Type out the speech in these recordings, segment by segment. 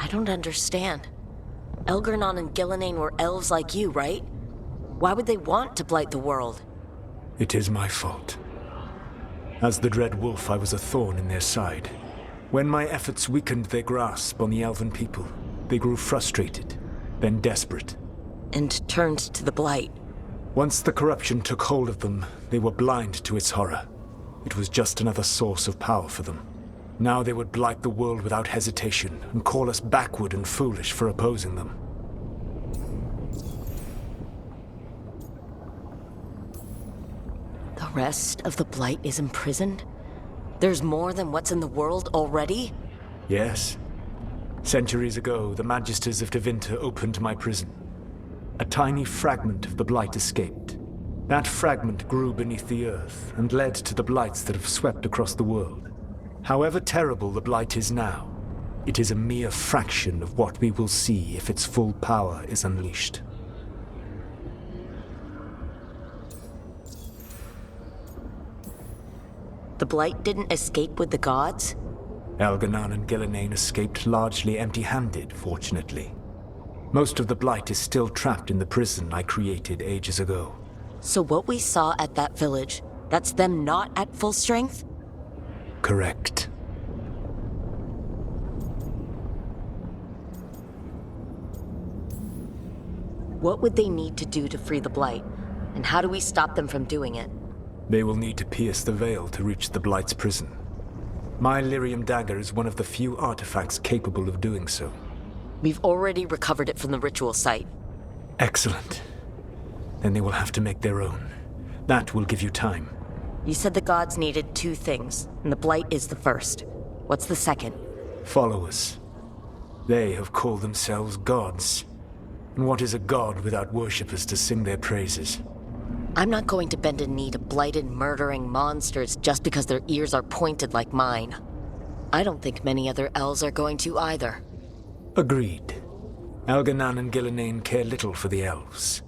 I don't understand. Elgernon and Gillenane were elves like you, right? Why would they want to blight the world? It is my fault. As the Dread Wolf, I was a thorn in their side. When my efforts weakened their grasp on the elven people, they grew frustrated, then desperate. And turned to the blight. Once the corruption took hold of them, they were blind to its horror. It was just another source of power for them. Now they would blight the world without hesitation and call us backward and foolish for opposing them. The rest of the blight is imprisoned? There's more than what's in the world already? Yes. Centuries ago, the Magisters of Tevinter opened my prison. A tiny fragment of the blight escaped. That fragment grew beneath the earth and led to the blights that have swept across the world. However terrible the blight is now, it is a mere fraction of what we will see if its full power is unleashed. The blight didn't escape with the gods? Elgernon and Gillenane escaped largely empty-handed, fortunately. Most of the blight is still trapped in the prison I created ages ago. So what we saw at that village, that's them not at full strength? Correct. What would they need to do to free the blight? And how do we stop them from doing it? They will need to pierce the veil to reach the blight's prison. My lyrium dagger is one of the few artifacts capable of doing so. We've already recovered it from the ritual site. Excellent. Then they will have to make their own. That will give you time. You said the gods needed two things, and the blight is the first. What's the second? Followers. They have called themselves gods. And what is a god without worshippers to sing their praises? I'm not going to bend a knee to blighted, murdering monsters just because their ears are pointed like mine. I don't think many other elves are going to either. Agreed. Elgernon and Gillenane care little for the elves.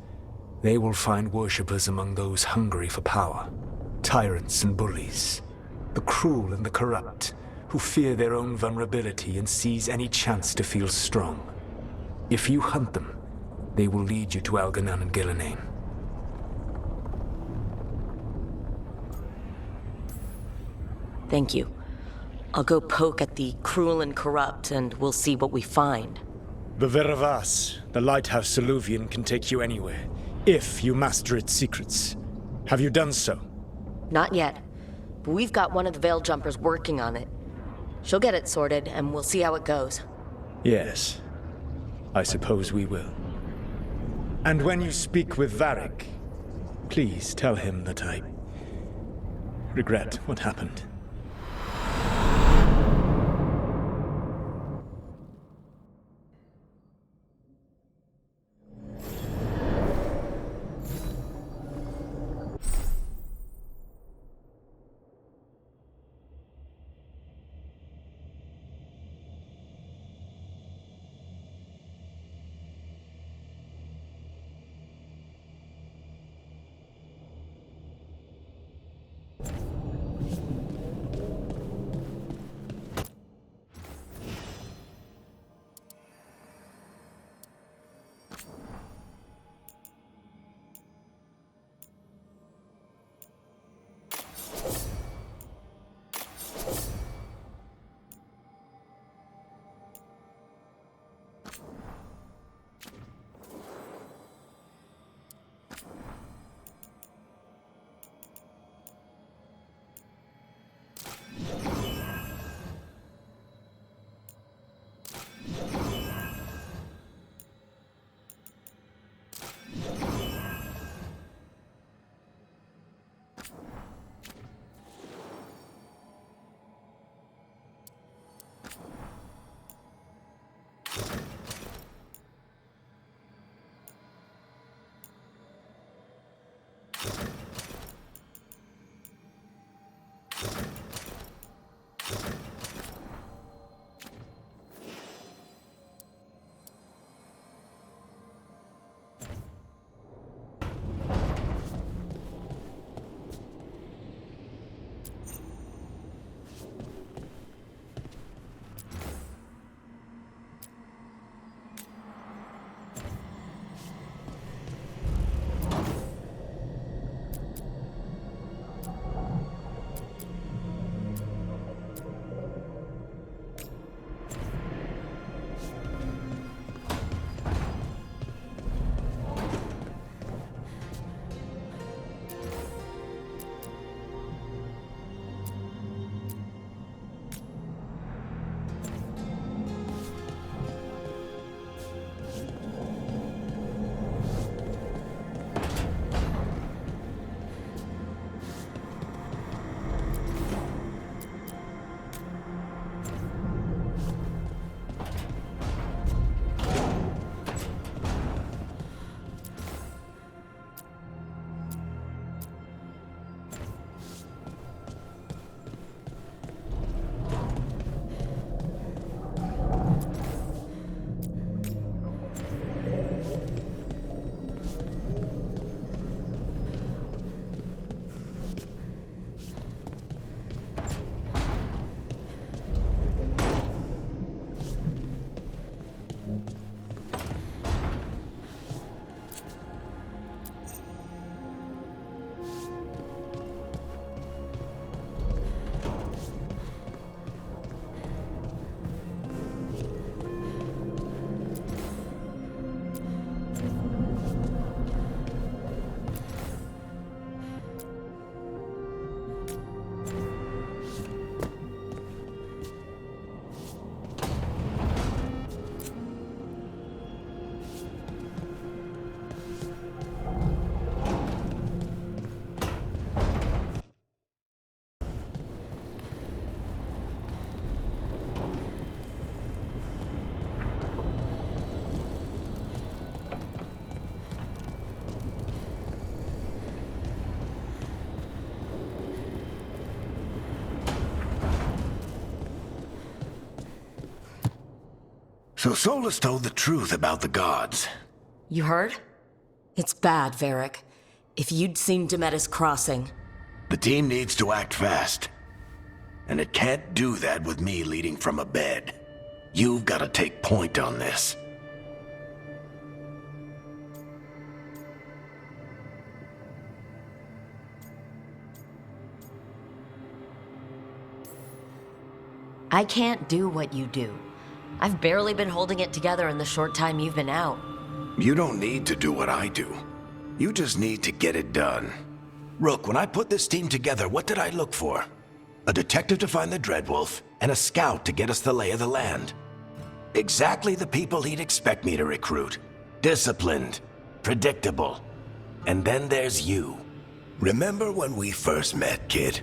They will find worshippers among those hungry for power. Tyrants and bullies. The cruel and the corrupt, who fear their own vulnerability and seize any chance to feel strong. If you hunt them, they will lead you to Elgernon and Gillenane. Thank you. I'll go poke at the cruel and corrupt, and we'll see what we find. The Veravas, the lighthouse Soluvian, can take you anywhere, if you master its secrets. Have you done so? Not yet, but we've got one of the Veil Jumpers working on it. She'll get it sorted, and we'll see how it goes. Yes, I suppose we will. And when you speak with Varric, please tell him that I regret what happened. So Solus told the truth about the gods. You heard? It's bad, Varric. If you'd seen Demetis crossing... The team needs to act fast. And it can't do that with me leading from a bed. You've got to take point on this. I can't do what you do. I've barely been holding it together in the short time you've been out. You don't need to do what I do. You just need to get it done. Rook, when I put this team together, what did I look for? A detective to find the Dreadwolf, and a scout to get us the lay of the land. Exactly the people he'd expect me to recruit. Disciplined, predictable. And then there's you. Remember when we first met, kid?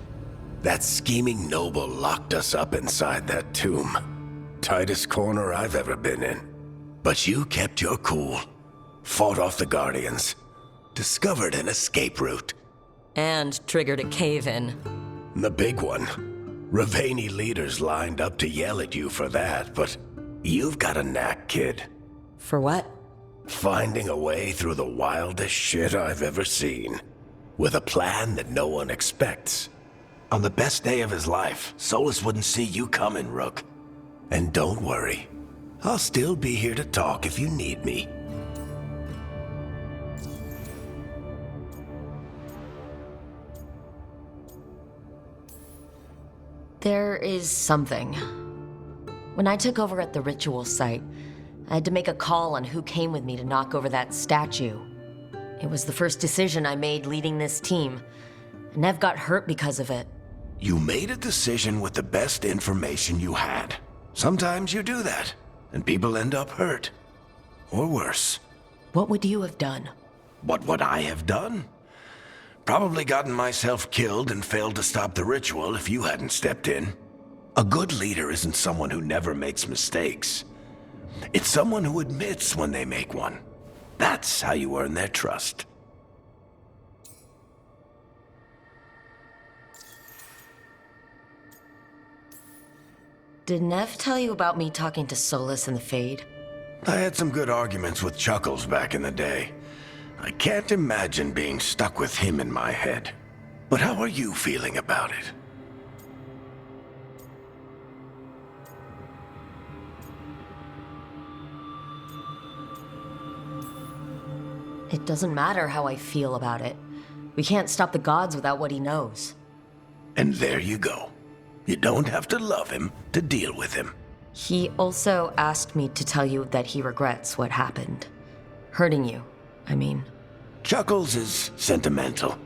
That scheming noble locked us up inside that tomb. Tightest corner I've ever been in. But you kept your cool. Fought off the Guardians. Discovered an escape route. And triggered a cave-in. The big one. Ravani leaders lined up to yell at you for that, but you've got a knack, kid. For what? Finding a way through the wildest shit I've ever seen. With a plan that no one expects. On the best day of his life, Solus wouldn't see you coming, Rook. And don't worry. I'll still be here to talk if you need me. There is something. When I took over at the ritual site, I had to make a call on who came with me to knock over that statue. It was the first decision I made leading this team. And Nev got hurt because of it. You made a decision with the best information you had. Sometimes you do that, and people end up hurt. Or worse. What would you have done? What would I have done? Probably gotten myself killed and failed to stop the ritual if you hadn't stepped in. A good leader isn't someone who never makes mistakes. It's someone who admits when they make one. That's how you earn their trust. Did Nev tell you about me talking to Solus and the Fade? I had some good arguments with Chuckles back in the day. I can't imagine being stuck with him in my head. But how are you feeling about it? It doesn't matter how I feel about it. We can't stop the gods without what he knows. And there you go. You don't have to love him to deal with him. He also asked me to tell you that he regrets what happened. Hurting you, I mean. Chuckles is sentimental.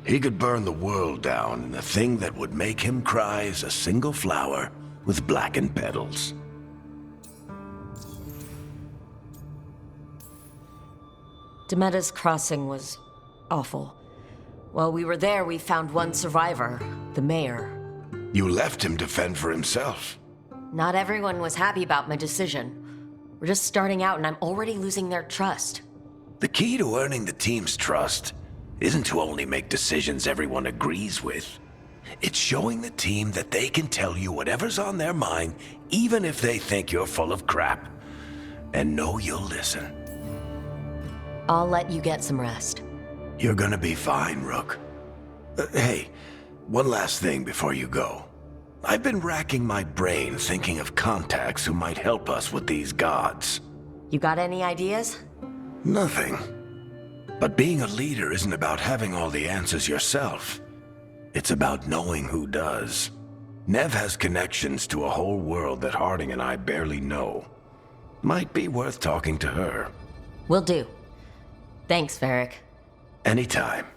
He could burn the world down, and the thing that would make him cry is a single flower with blackened petals. Demetis Crossing was awful. While we were there, we found one survivor, the mayor. You left him to fend for himself. Not everyone was happy about my decision. We're just starting out and I'm already losing their trust. The key to earning the team's trust isn't to only make decisions everyone agrees with. It's showing the team that they can tell you whatever's on their mind, even if they think you're full of crap. And know you'll listen. I'll let you get some rest. You're gonna be fine, Rook. Hey, one last thing before you go. I've been racking my brain thinking of contacts who might help us with these gods. You got any ideas? Nothing. But being a leader isn't about having all the answers yourself. It's about knowing who does. Nev has connections to a whole world that Harding and I barely know. Might be worth talking to her. Will do. Thanks, Varric. Anytime.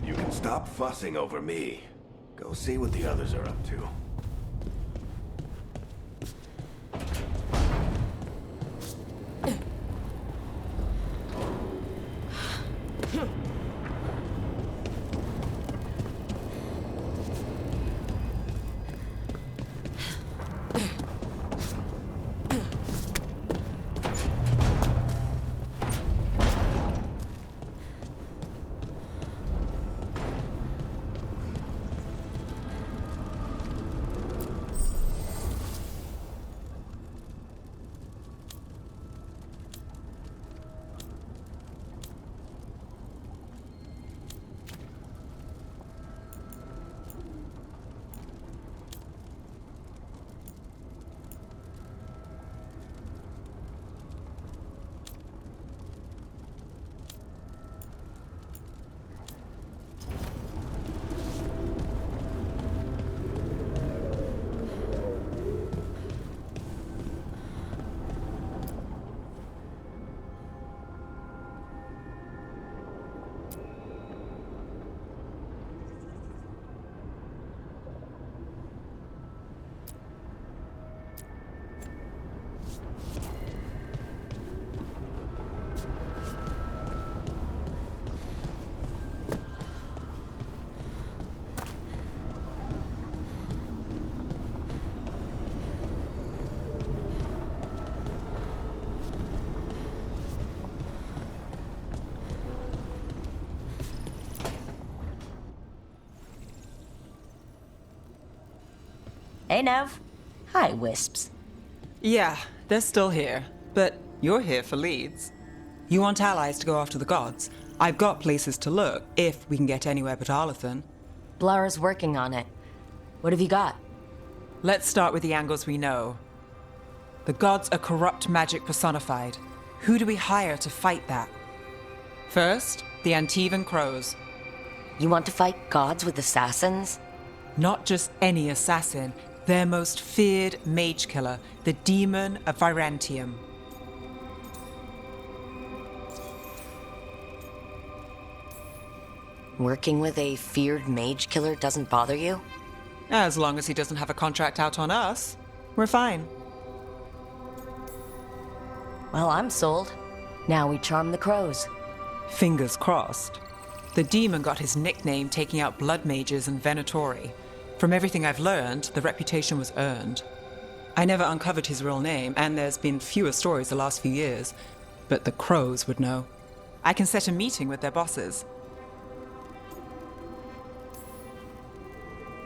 You can stop fussing over me. Go see what the others are up to. Hey, Nev. Hi, Wisps. Yeah, they're still here. But you're here for leads. You want allies to go after the gods? I've got places to look, if we can get anywhere but Arlathan. Blara's working on it. What have you got? Let's start with the angles we know. The gods are corrupt magic personified. Who do we hire to fight that? First, the Antivan Crows. You want to fight gods with assassins? Not just any assassin, their most feared mage killer, the Demon of Virantium. Working with a feared mage killer doesn't bother you? As long as he doesn't have a contract out on us, we're fine. Well, I'm sold. Now we charm the crows. Fingers crossed. The demon got his nickname taking out blood mages and Venatori. From everything I've learned, the reputation was earned. I never uncovered his real name, and there's been fewer stories the last few years, but the crows would know. I can set a meeting with their bosses.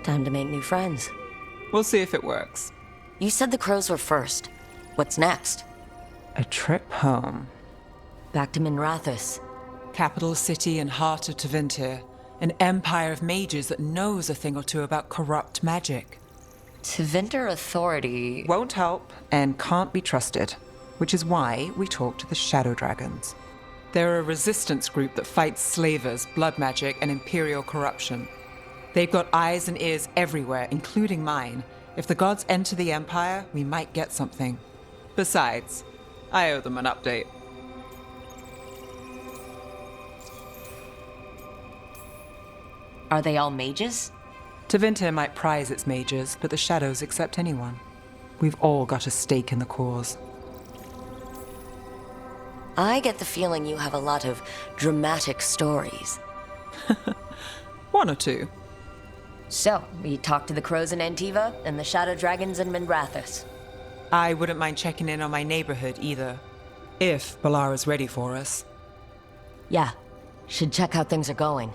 Time to make new friends. We'll see if it works. You said the crows were first. What's next? A trip home. Back to Minrathous. Capital city and heart of Tevinter. An empire of mages that knows a thing or two about corrupt magic. Tevinter Authority... Won't help and can't be trusted, which is why we talk to the Shadow Dragons. They're a resistance group that fights slavers, blood magic, and imperial corruption. They've got eyes and ears everywhere, including mine. If the gods enter the empire, we might get something. Besides, I owe them an update. Are they all mages? Tevinter might prize its mages, but the Shadows accept anyone. We've all got a stake in the cause. I get the feeling you have a lot of dramatic stories. One or two. So, we talked to the crows in Antiva and the Shadow Dragons in Minrathous. I wouldn't mind checking in on my neighborhood either. If Balara's ready for us. Yeah, should check how things are going.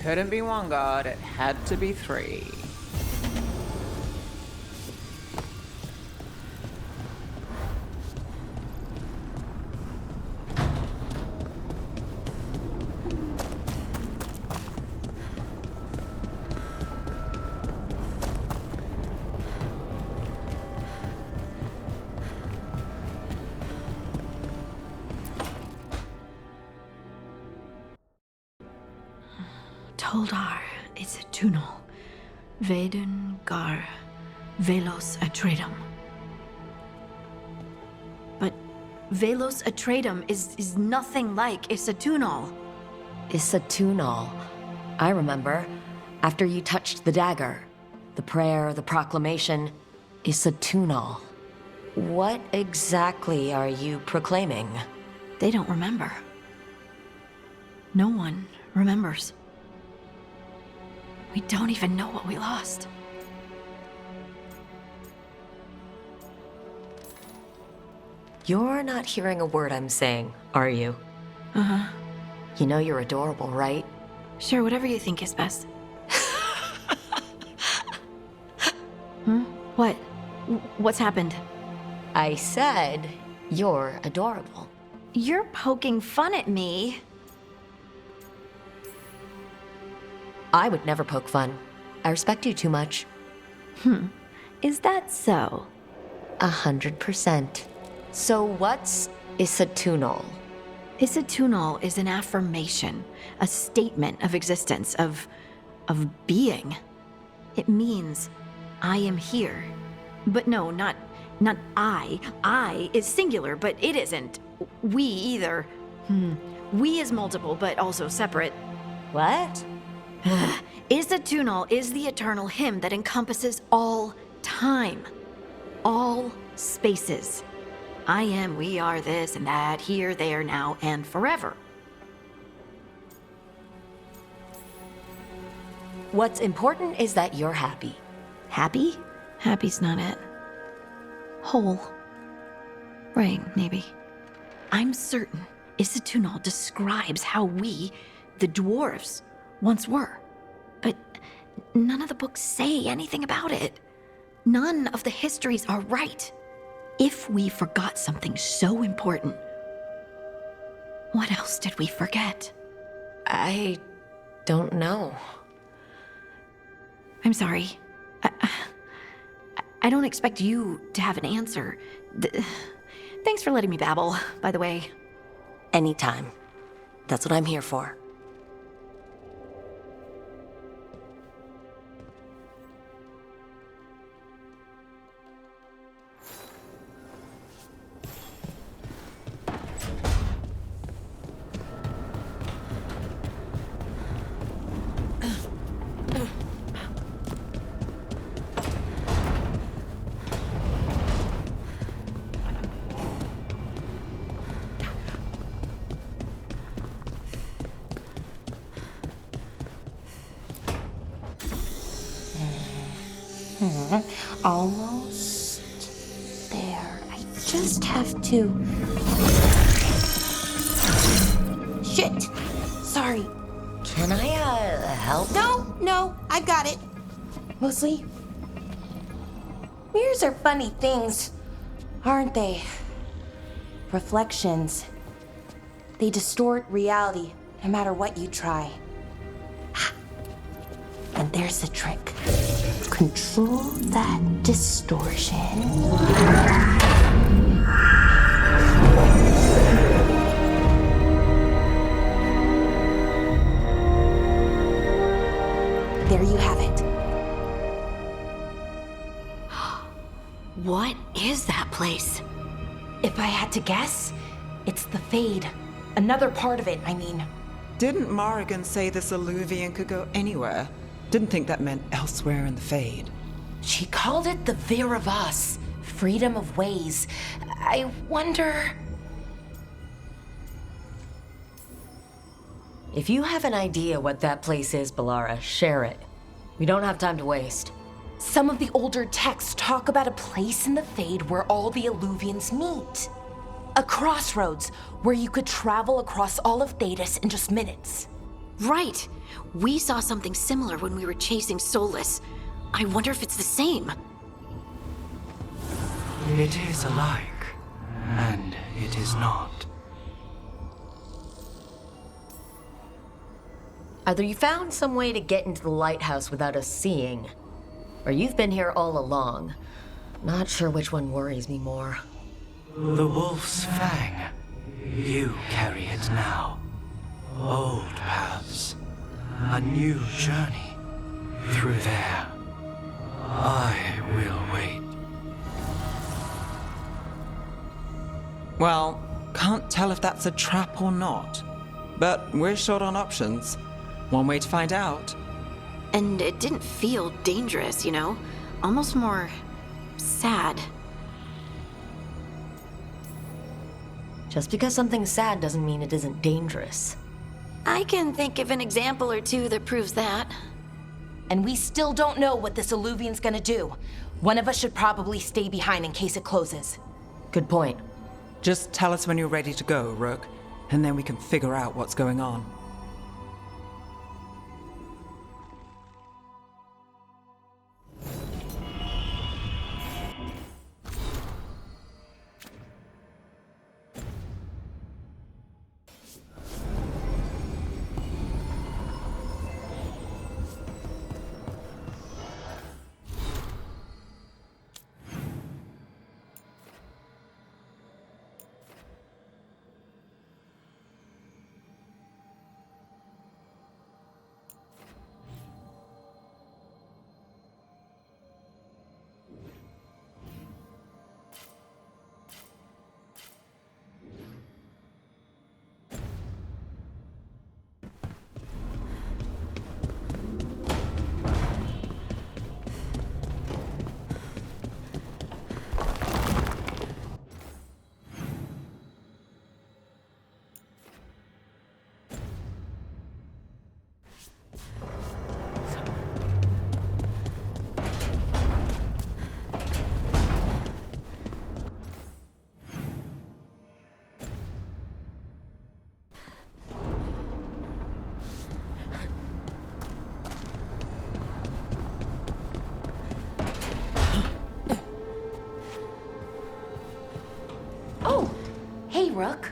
Couldn't be one god, it had to be three. Toldar is a tunnel. Veilguard, Velos Atreitum. But Velos Atreitum is nothing like Isatunal. Isatunal. I remember. After you touched the dagger. The prayer, the proclamation. Isatunal. What exactly are you proclaiming? They don't remember. No one remembers. We don't even know what we lost. You're not hearing a word I'm saying, are you? Uh-huh. You know you're adorable, right? Sure, whatever you think is best. Hmm? What? What's happened? I said you're adorable. You're poking fun at me. I would never poke fun. I respect you too much. Is that so? 100%. So what's Isatunal? Isatunal is an affirmation, a statement of existence, of being. It means I am here. But no, not I. I is singular, but it isn't. We either. We is multiple, but also separate. What? Isatunal is the eternal hymn that encompasses all time, all spaces. I am, we are, this and that, here, there, now, and forever. What's important is that you're happy. Happy? Happy's not it. Whole. Right, maybe. I'm certain Isatunal describes how we, the dwarves, once were. But none of the books say anything about it. None of the histories are right. If we forgot something so important, what else did we forget? I don't know. I'm sorry. I don't expect you to have an answer. Thanks for letting me babble, by the way. Anytime. That's what I'm here for. Almost there. I just have to... Shit! Sorry. Can I, help? No, I've got it. Mostly, mirrors are funny things, aren't they? Reflections. They distort reality, no matter what you try. And there's the trick. Control that distortion. There you have it. What is that place? If I had to guess, it's the Fade. Another part of it, I mean. Didn't Morrigan say this Illuvian could go anywhere? Didn't think that meant elsewhere in the Fade. She called it the Vir of Us, freedom of ways. I wonder... If you have an idea what that place is, Ballara, share it. We don't have time to waste. Some of the older texts talk about a place in the Fade where all the Illuvians meet. A crossroads where you could travel across all of Thedas in just minutes. Right. We saw something similar when we were chasing Solus. I wonder if it's the same. It is alike, and it is not. Either you found some way to get into the lighthouse without us seeing, or you've been here all along. Not sure which one worries me more. The wolf's fang. You carry it now. Old paths. A new journey. Through there. I will wait. Well, can't tell if that's a trap or not. But we're short on options. One way to find out. And it didn't feel dangerous, you know? Almost more sad. Just because something's sad doesn't mean it isn't dangerous. I can think of an example or two that proves that. And we still don't know what this Illuvian's gonna do. One of us should probably stay behind in case it closes. Good point. Just tell us when you're ready to go, Rook, and then we can figure out what's going on. Rook.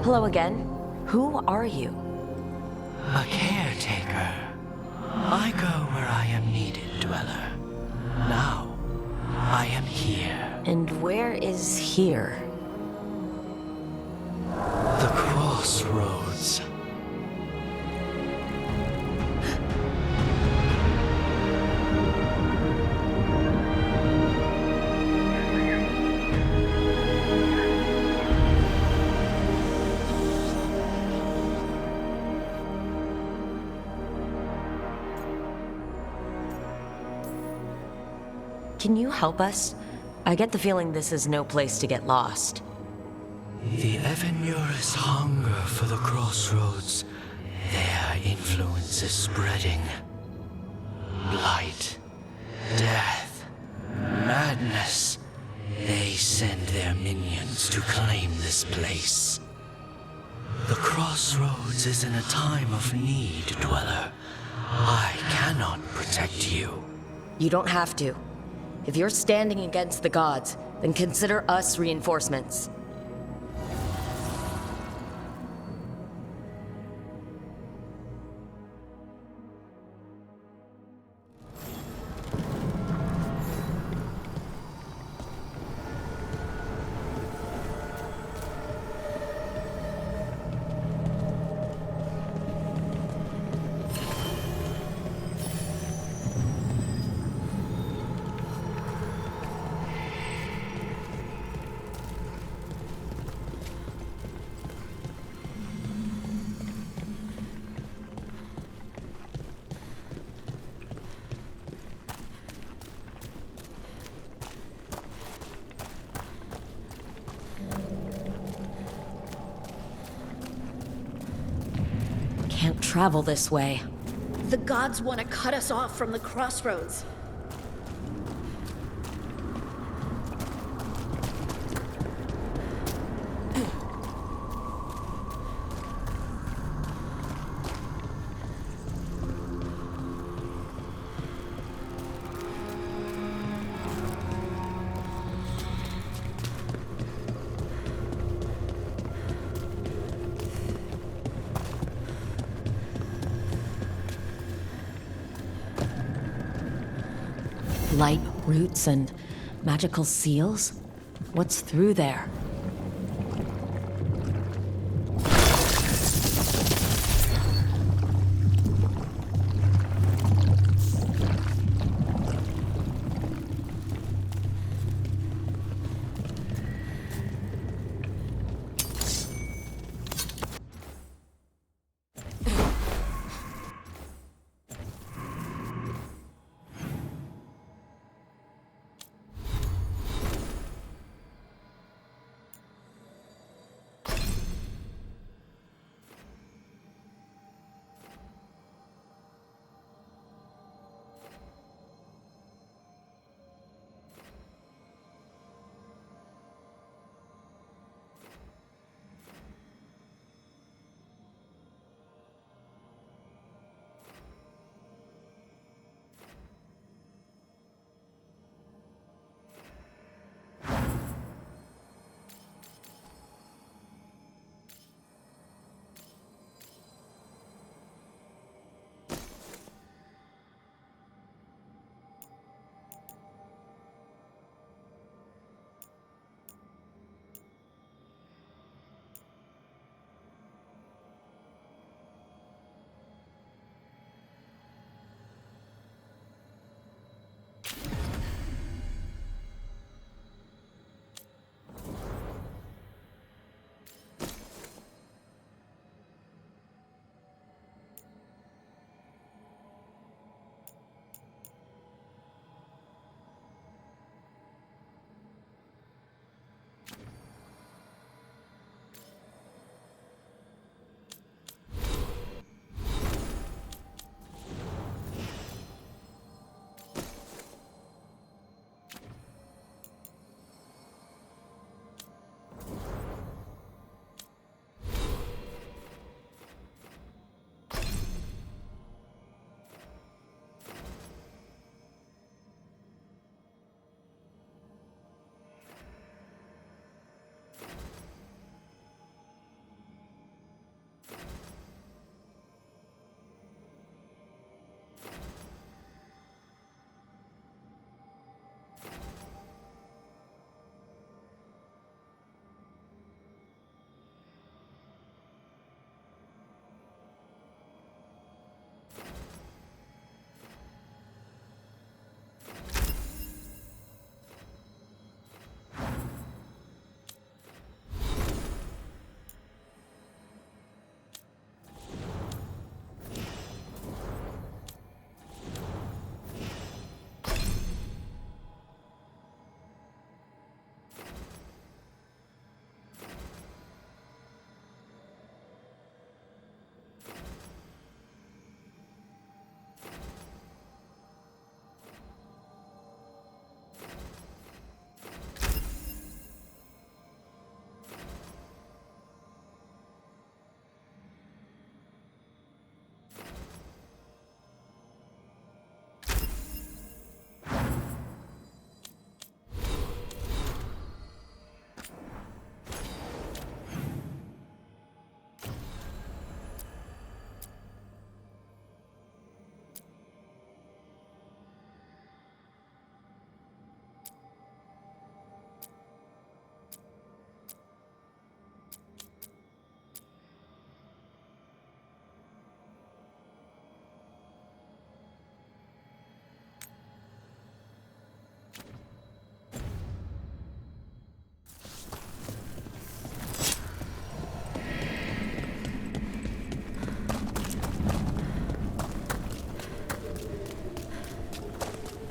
Hello again. Who are you? A caretaker. I go where I am needed, Dweller. Now, I am here. And where is here? The crossroads. Can you help us? I get the feeling this is no place to get lost. The Evanurus hunger for the crossroads. Their influence is spreading. Blight, death, madness. They send their minions to claim this place. The crossroads is in a time of need, Dweller. I cannot protect you. You don't have to. If you're standing against the gods, then consider us reinforcements. travel this way. The gods want to cut us off from the crossroads. Light roots and magical seals? What's through there?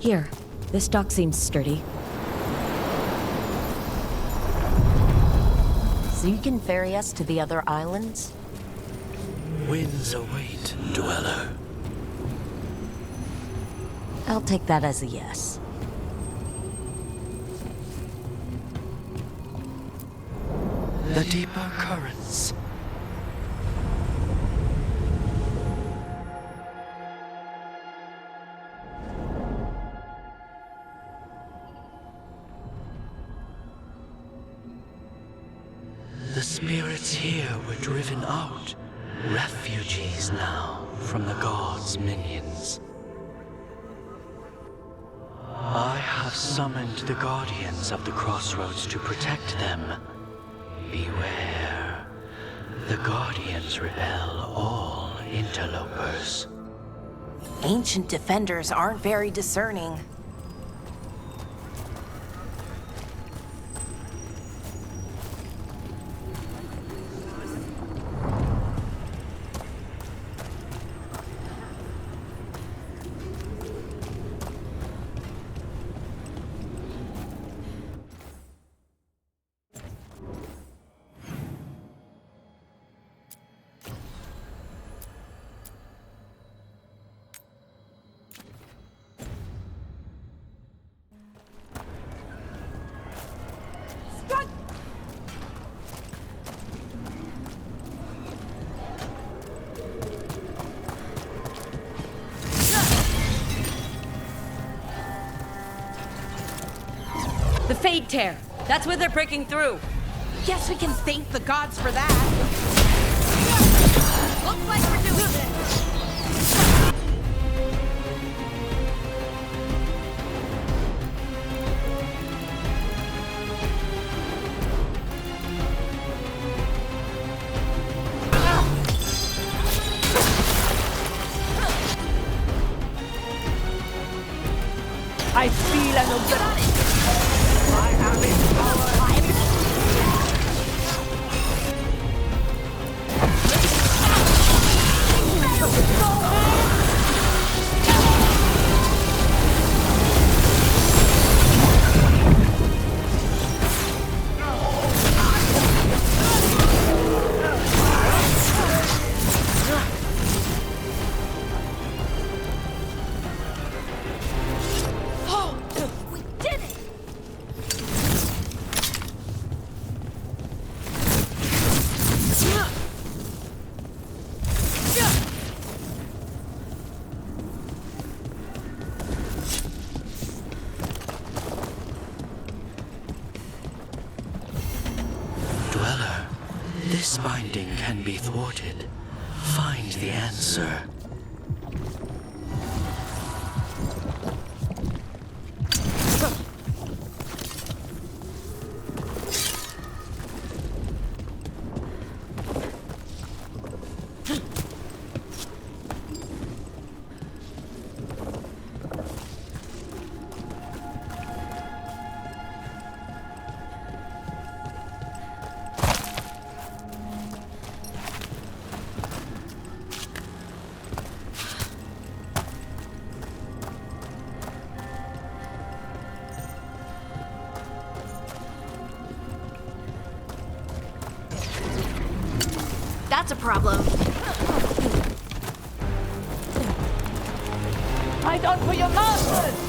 Here, this dock seems sturdy. So you can ferry us to the other islands? Winds await, Dweller. I'll take that as a yes. The deeper currents. The spirits here were driven out, refugees now from the gods' minions. I have summoned the guardians of the crossroads to protect them. Beware. The guardians repel all interlopers. Ancient defenders aren't very discerning. The Fade Tear! That's where they're breaking through! Guess we can thank the gods for that. Looks like we're doing this! I feel an obsession. I have it power. Dweller, this binding can be thwarted. Find the answer. That's a problem. Fight on for your masters!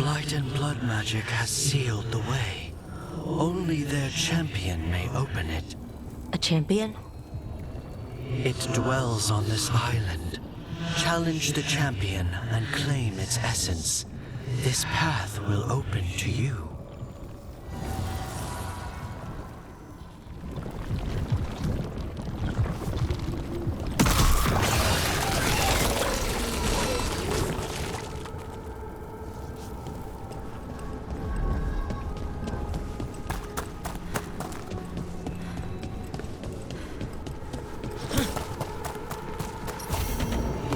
Blight and blood magic has sealed the way. Only their champion may open it. A champion? It dwells on this island. Challenge the champion and claim its essence. This path will open to you.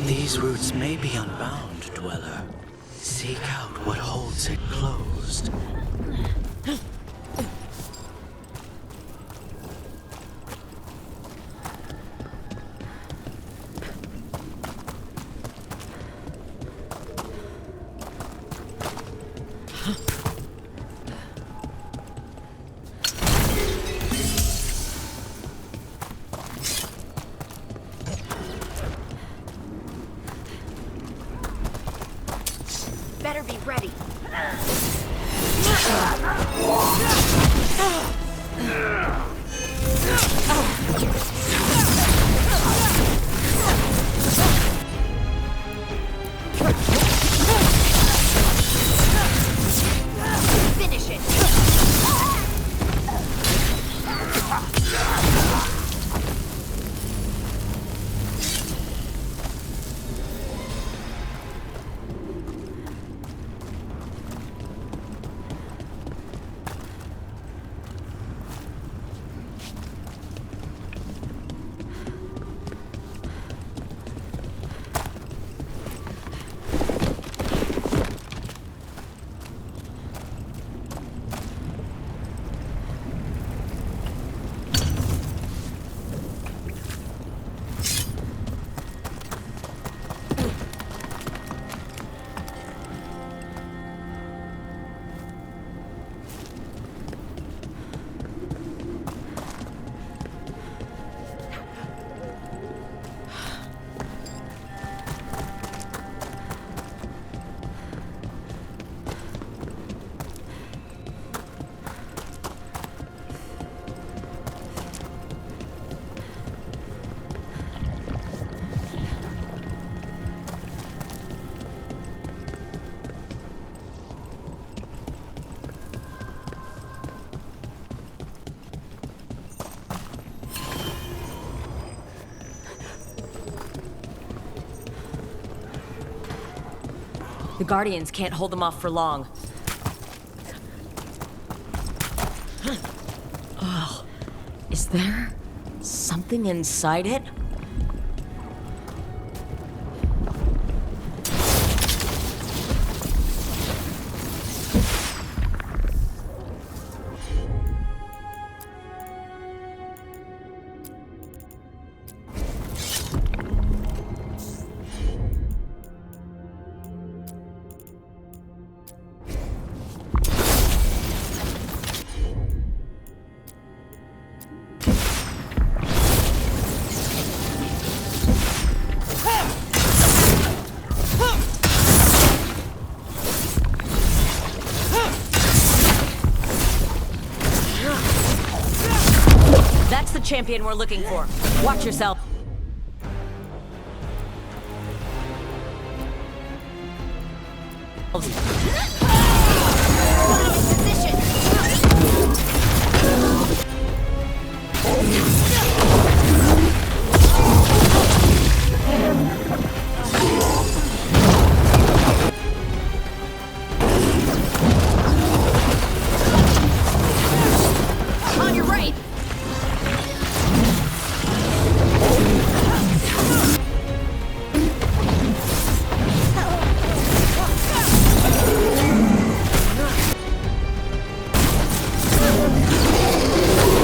These roots may be unbound, Dweller. Seek out what holds it closed. Better be ready. Finish it. The Guardians can't hold them off for long. Oh, is there something inside it? That's the champion we're looking for. Watch yourself. On your right.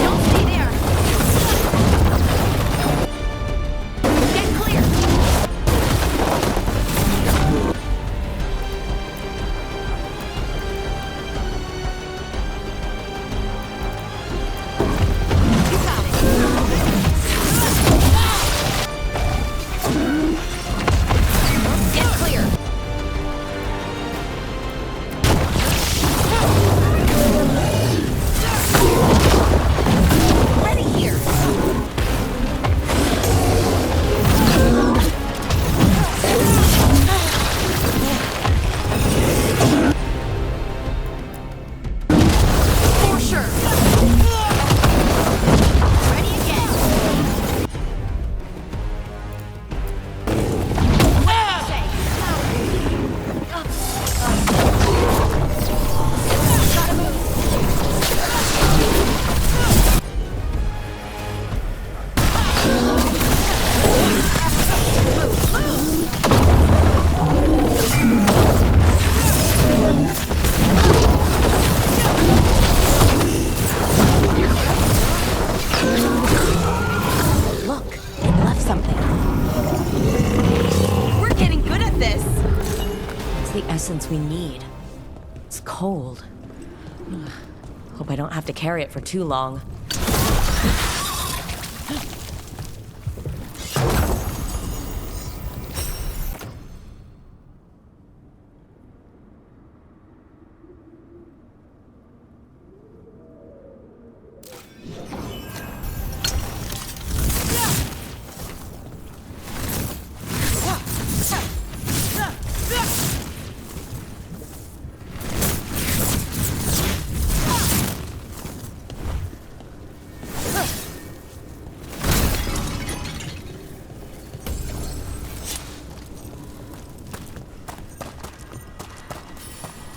Don't stay there. medicines we need. It's cold. Ugh. Hope I don't have to carry it for too long.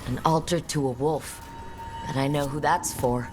An altar to a wolf. Bet I know who that's for.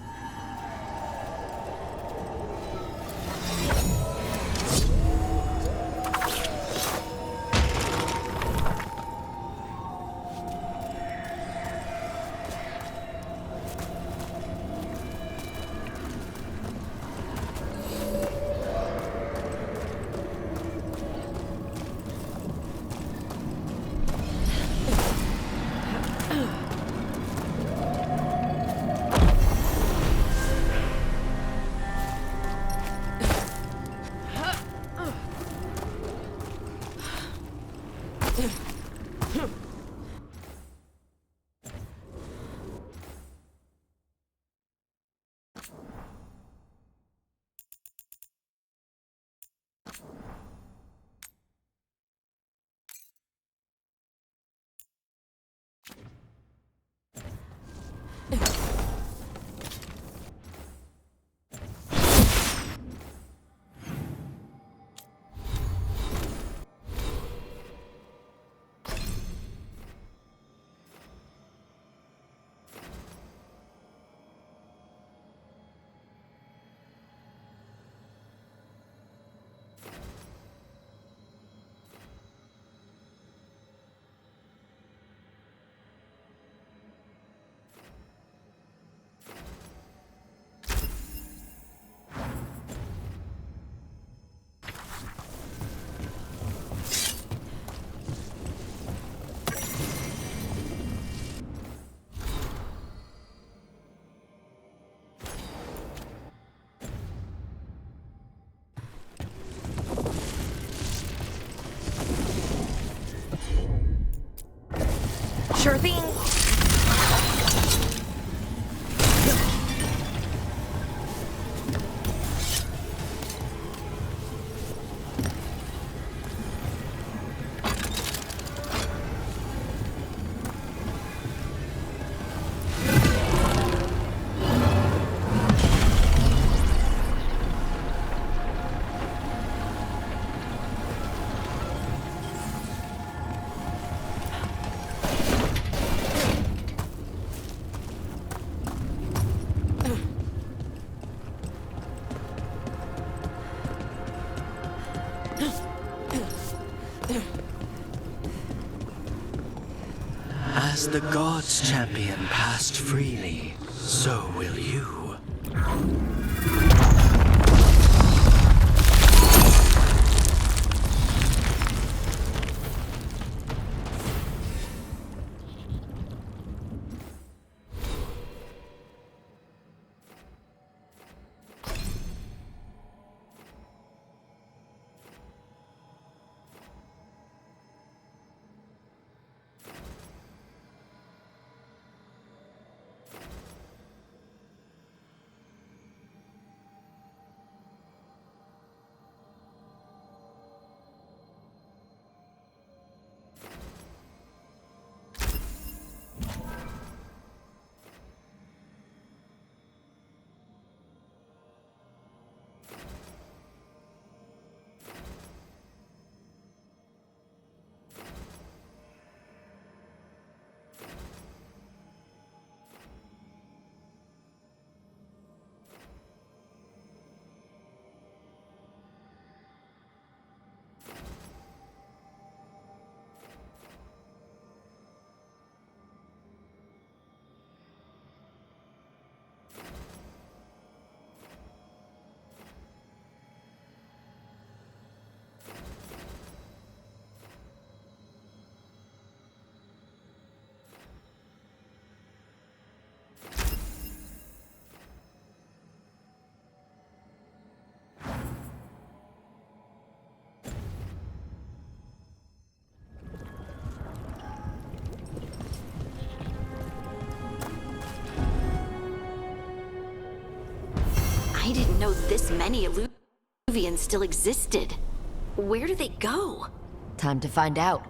Sure thing. As the gods' champion passed freely, so will you. even know this many Illuvians still existed. Where do they go? Time to find out.